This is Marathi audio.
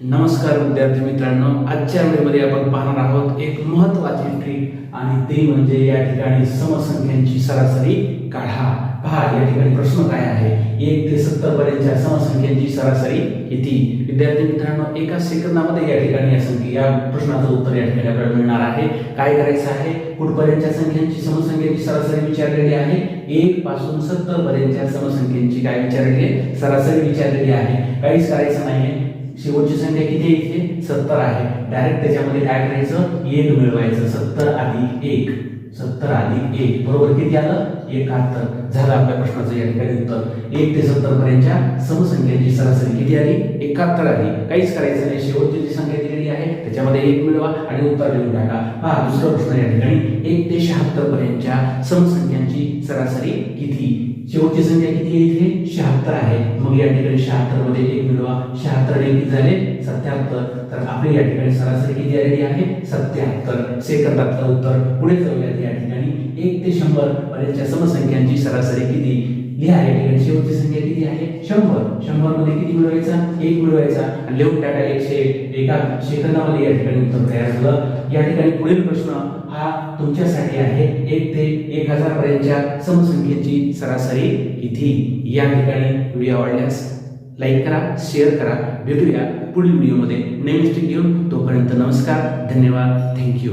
नमस्कार विद्यार्थी मित्रांनो, आजच्या व्हिडिओमध्ये आपण पाहणार आहोत एक महत्त्वाची ट्रिक आणि ते म्हणजे या ठिकाणी समसंख्यांची सरासरी काढा। पहा या ठिकाणी प्रश्न काय आहे, 1 ते 70 पर्यंतच्या समसंख्यांची सरासरी किती। विद्यार्थी मित्रांनो, एका सेकंदामध्ये या ठिकाणी या प्रश्नाचं उत्तर या ठिकाणी आपल्याला मिळणार आहे। काय करायचं आहे, कुठपर्यंतच्या संख्यांची समसंख्यांची सरासरी विचारलेली आहे, 1 पासून 70 पर्यंतच्या समसंख्यांची काय विचारलेली आहे, सरासरी विचारलेली आहे। काहीच करायचं नाहीये, शेवटची संख्या किती आहे, इथे 70 आहे। डायरेक्ट त्याच्यामध्ये काय करायचं, 1 मिळवायचं। 70 अधिक 1, 70 अधिक 1 बरोबर किती आलं, 71 झालं आपल्या प्रश्नाचं या ठिकाणी उत्तर। 1 ते 70 पर्यंतच्या समसंख्यांची सरासरी किती आली, 71 आली। काहीच करायचं नाही, शेवटची जी संख्या दिलेली आहे त्याच्यामध्ये 1 मिळवा आणि उत्तर लिहून टाका। पहा दुसरा प्रश्न या ठिकाणी 1 ते 76 पर्यंतच्या समसंख्यांची सरासरी किती। शेवटची संख्या किती आहे, इथे 76 आहे। मग या ठिकाणी 76 मध्ये 1 मिळवा, 76 किती झाले, 77। तर आपली या ठिकाणी सरासरी किती आलेली आहे, 77 सेकंदातलं उत्तर। पुढे जाऊयात, या ठिकाणी 1 ते 100 पर्यंतच्या समसंख्यांची सरासरी किती लिहा। या ठिकाणी शेवटची संख्या किती आहे, 100। 100 मध्ये किती मिळवायचा, 1 मिळवायचा आणि लिहून टाका 100। एका सेकंदामध्ये या ठिकाणी उत्तर तयार झालं। या ठिकाणी पुढील प्रश्न हा तुमच्यासाठी आहे, 1 ते 1000 पर्यंतच्या समसंख्येची सरासरी किती। या ठिकाणी व्हिडिओ आवडल्यास लाईक करा, शेअर करा। भेटूया पुढील व्हिडिओमध्ये नवीन स्टिक घेऊन। तोपर्यंत नमस्कार, धन्यवाद, थँक्यू।